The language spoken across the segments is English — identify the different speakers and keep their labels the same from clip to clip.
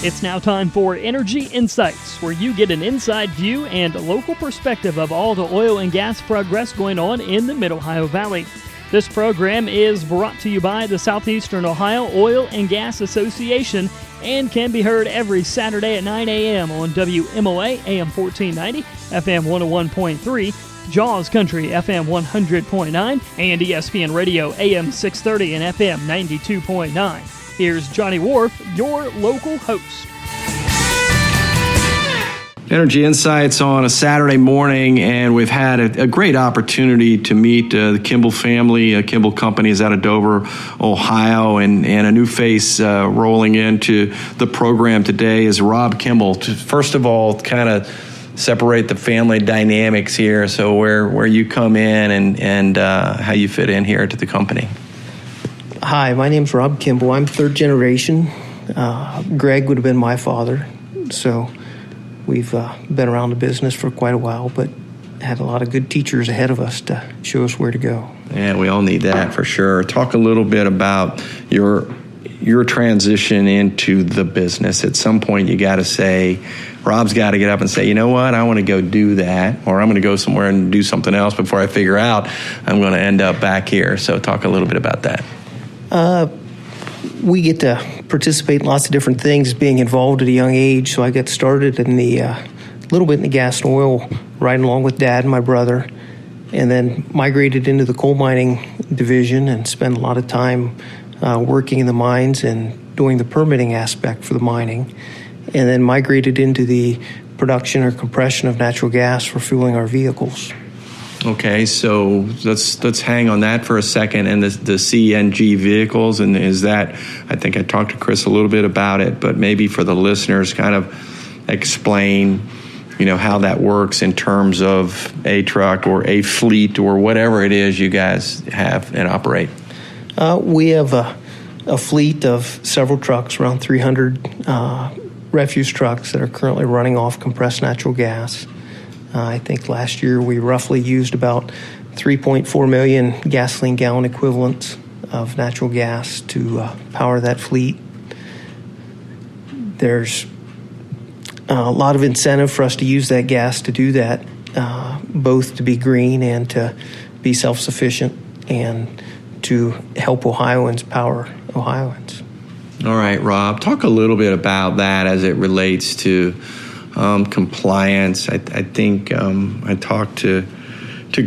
Speaker 1: It's now time for Energy Insights, where you get an inside view and local perspective of all the oil and gas progress going on in the Mid-Ohio Valley. This program is brought to you by the Southeastern Ohio Oil and Gas Association and can be heard every Saturday at 9 a.m. on WMOA AM 1490, FM 101.3, JAWS Country FM 100.9, and ESPN Radio AM 630 and FM 92.9. Here's Johnny Wharf, your local host.
Speaker 2: Energy Insights on a Saturday morning, and we've had a great opportunity to meet the Kimble family. Kimble Company is out of Dover, Ohio, and a new face rolling into the program today is Rob Kimble. First of all, kind of separate the family dynamics here, so where you come in and how you fit in here to the company.
Speaker 3: Hi, my name's Rob Kimble. I'm third generation. Greg would have been my father, so we've been around the business for quite a while, but had a lot of good teachers ahead of us to show us where to go. Yeah,
Speaker 2: we all need that for sure. Talk a little bit about your transition into the business. At some point, you got to say, Rob's got to get up and say, you know what, I want to go do that, or I'm going to go somewhere and do something else before I figure out I'm going to end up back here. So talk a little bit about that.
Speaker 3: We get to participate in lots of different things, being involved at a young age. So I got started in little bit in the gas and oil, riding along with Dad and my brother, and then migrated into the coal mining division and spent a lot of time working in the mines and doing the permitting aspect for the mining, and then migrated into the production or compression of natural gas for fueling our vehicles.
Speaker 2: Okay, so let's hang on that for a second. And the CNG vehicles, and is that, I think I talked to Chris a little bit about it, but maybe for the listeners, kind of explain, how that works in terms of a truck or a fleet or whatever it is you guys have and operate.
Speaker 3: We have a fleet of several trucks, around 300 refuse trucks that are currently running off compressed natural gas. I think last year we roughly used about 3.4 million gasoline gallon equivalents of natural gas to power that fleet. There's a lot of incentive for us to use that gas to do that, both to be green and to be self-sufficient and to help Ohioans power Ohioans.
Speaker 2: All right, Rob, talk a little bit about that as it relates to compliance. I think I talked to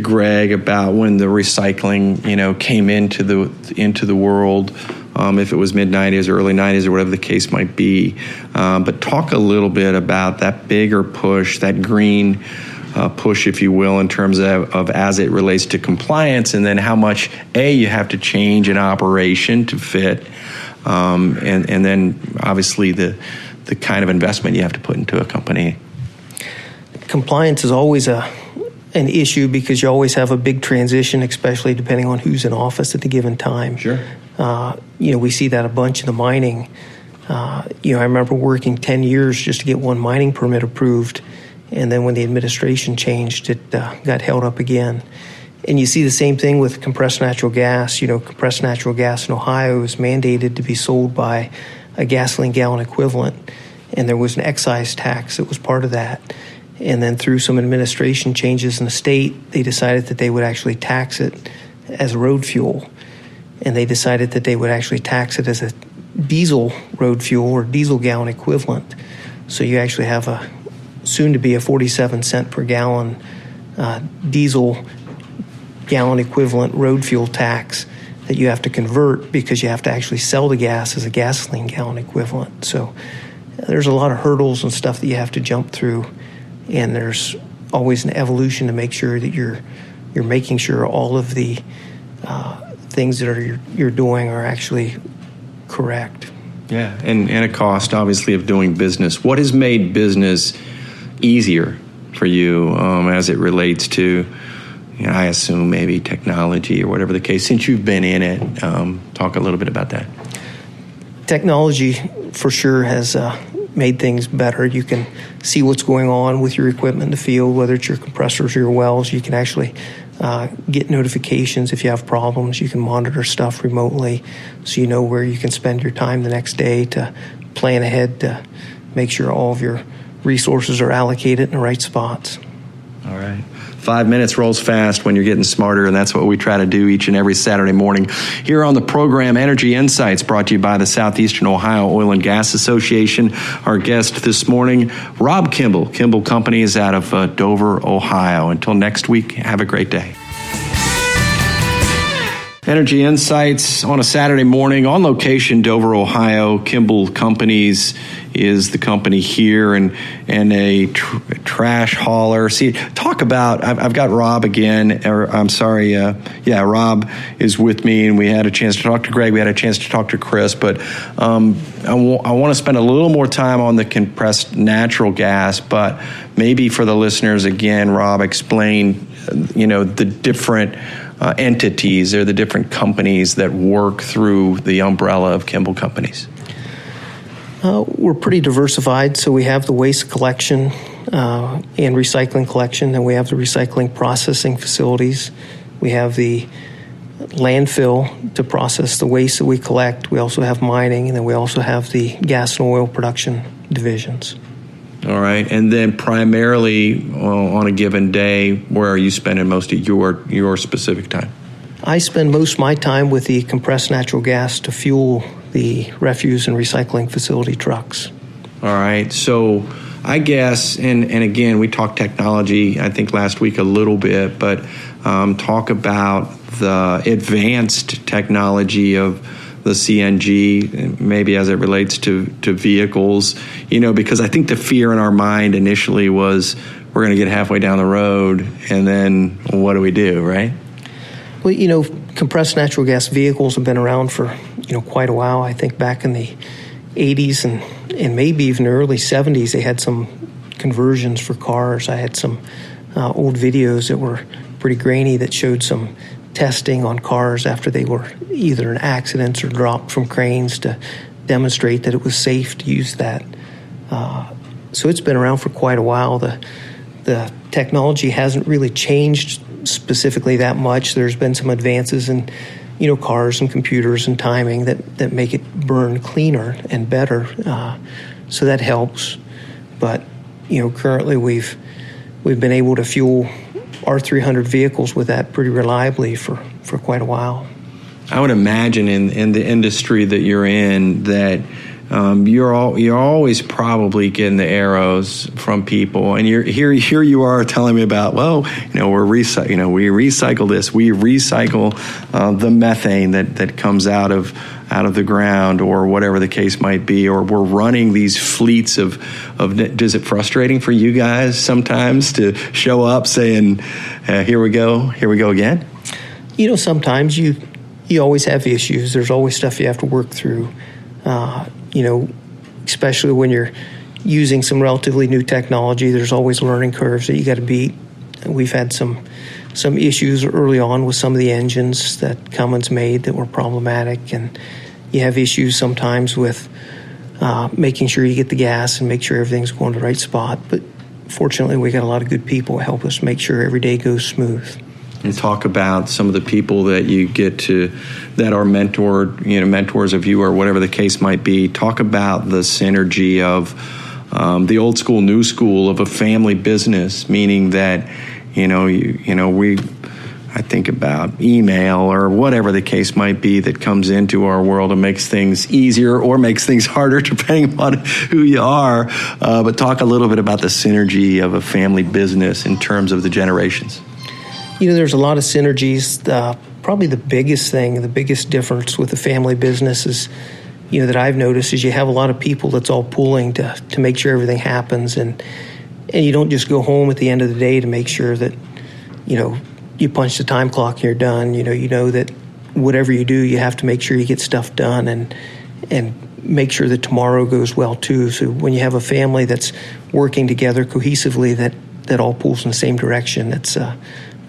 Speaker 2: Greg about when the recycling, came into the world, if it was mid-'90s or early 90s or whatever the case might be. But talk a little bit about that bigger push, that green push, if you will, in terms of as it relates to compliance, and then how much, you have to change an operation to fit, and then obviously the kind of investment you have to put into a company.
Speaker 3: Compliance is always an issue because you always have a big transition, especially depending on who's in office at the given time.
Speaker 2: Sure.
Speaker 3: We see that a bunch in the mining. I remember working 10 years just to get one mining permit approved, and then when the administration changed, it got held up again. And you see the same thing with compressed natural gas. Compressed natural gas in Ohio is mandated to be sold by a gasoline gallon equivalent, and there was an excise tax that was part of that. And then through some administration changes in the state, they decided that they would actually tax it as road fuel, and they decided that they would actually tax it as a diesel road fuel or diesel gallon equivalent. So you actually have a soon to be a 47 cent per gallon diesel gallon equivalent road fuel tax that you have to convert because you have to actually sell the gas as a gasoline gallon equivalent. So there's a lot of hurdles and stuff that you have to jump through, and there's always an evolution to make sure that you're making sure all of the things that you're doing are actually correct.
Speaker 2: Yeah, and a cost, obviously, of doing business. What has made business easier for you as it relates to, I assume maybe technology or whatever the case, since you've been in it? Talk a little bit about that.
Speaker 3: Technology, for sure, has made things better. You can see what's going on with your equipment in the field, whether it's your compressors or your wells. You can actually get notifications if you have problems. You can monitor stuff remotely, so you know where you can spend your time the next day to plan ahead to make sure all of your resources are allocated in the right spots.
Speaker 2: All right. 5 minutes rolls fast when you're getting smarter, and that's what we try to do each and every Saturday morning here on the program Energy Insights, brought to you by the Southeastern Ohio Oil and Gas Association. Our guest this morning, Rob Kimble. Kimble Company is out of Dover, Ohio. Until next week, have a great day. Energy Insights on a Saturday morning on location, Dover, Ohio. Kimble Companies is the company here, and a trash hauler. See, talk about, I've got Rob again, Rob is with me, and we had a chance to talk to Greg, we had a chance to talk to Chris, but I want to spend a little more time on the compressed natural gas, but maybe for the listeners, again, Rob, explain, the different entities or the different companies that work through the umbrella of Kimble Companies.
Speaker 3: We're pretty diversified, so we have the waste collection and recycling collection, and we have the recycling processing facilities. We have the landfill to process the waste that we collect. We also have mining, and then we also have the gas and oil production divisions.
Speaker 2: All right, and then primarily on a given day, where are you spending most of your specific time?
Speaker 3: I spend most of my time with the compressed natural gas to fuel the refuse and recycling facility trucks.
Speaker 2: All right, so I guess, and again, we talked technology, I think last week a little bit, but talk about the advanced technology of the CNG, maybe as it relates to vehicles, because I think the fear in our mind initially was we're going to get halfway down the road, and then what do we do, right?
Speaker 3: Well, compressed natural gas vehicles have been around for, quite a while. I think back in the 80s and maybe even the early 70s, they had some conversions for cars. I had some old videos that were pretty grainy that showed some testing on cars after they were either in accidents or dropped from cranes to demonstrate that it was safe to use that. So it's been around for quite a while. The technology hasn't really changed specifically that much. There's been some advances in cars and computers and timing that make it burn cleaner and better. So that helps. But currently we've been able to fuel R300 vehicles with that pretty reliably for quite a while.
Speaker 2: I would imagine in the industry that you're in that you're always probably getting the arrows from people, and here you are telling me about, we recycle this, we recycle the methane that comes out of the ground, or whatever the case might be, or we're running these fleets of. Is it frustrating for you guys sometimes to show up saying, here we go again?
Speaker 3: Sometimes you always have issues. There's always stuff you have to work through. Especially when you're using some relatively new technology, there's always learning curves that you got to beat. We've had some issues early on with some of the engines that Cummins made that were problematic, and you have issues sometimes with making sure you get the gas and make sure everything's going to the right spot. But fortunately, we got a lot of good people who help us make sure every day goes smooth.
Speaker 2: And talk about some of the people that you get to that are mentors of you, or whatever the case might be. Talk about the synergy of the old school, new school of a family business, meaning that I think about email or whatever the case might be that comes into our world and makes things easier or makes things harder depending on who you are. But talk a little bit about the synergy of a family business in terms of the generations.
Speaker 3: There's a lot of synergies. Probably the biggest difference with the family business is, that I've noticed is you have a lot of people that's all pooling to make sure everything happens, and you don't just go home at the end of the day to make sure that, you punch the time clock and you're done. You know that whatever you do, you have to make sure you get stuff done and make sure that tomorrow goes well too. So when you have a family that's working together cohesively, that all pulls in the same direction, it's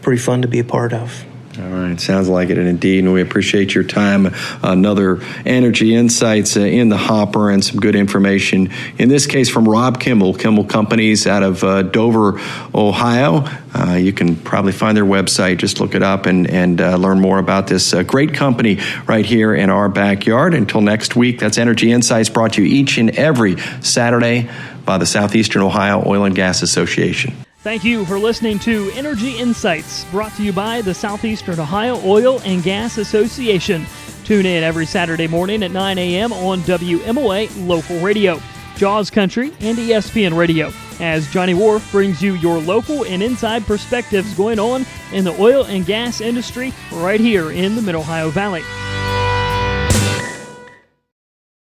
Speaker 3: pretty fun to be a part of.
Speaker 2: All right, sounds like it, and indeed, and we appreciate your time. Another energy insights in the hopper and some good information, in this case from Rob Kimble Companies out of Dover, Ohio. You can probably find their website. Just look it up and learn more about this great company right here in our backyard. Until next week, that's Energy Insights, brought to you each and every Saturday by the Southeastern Ohio Oil and Gas Association.
Speaker 1: Thank you for listening to Energy Insights, brought to you by the Southeastern Ohio Oil and Gas Association. Tune in every Saturday morning at 9 a.m. on WMOA Local Radio, JAWS Country, and ESPN Radio, as Johnny Wharf brings you your local and inside perspectives going on in the oil and gas industry right here in the Mid-Ohio Valley.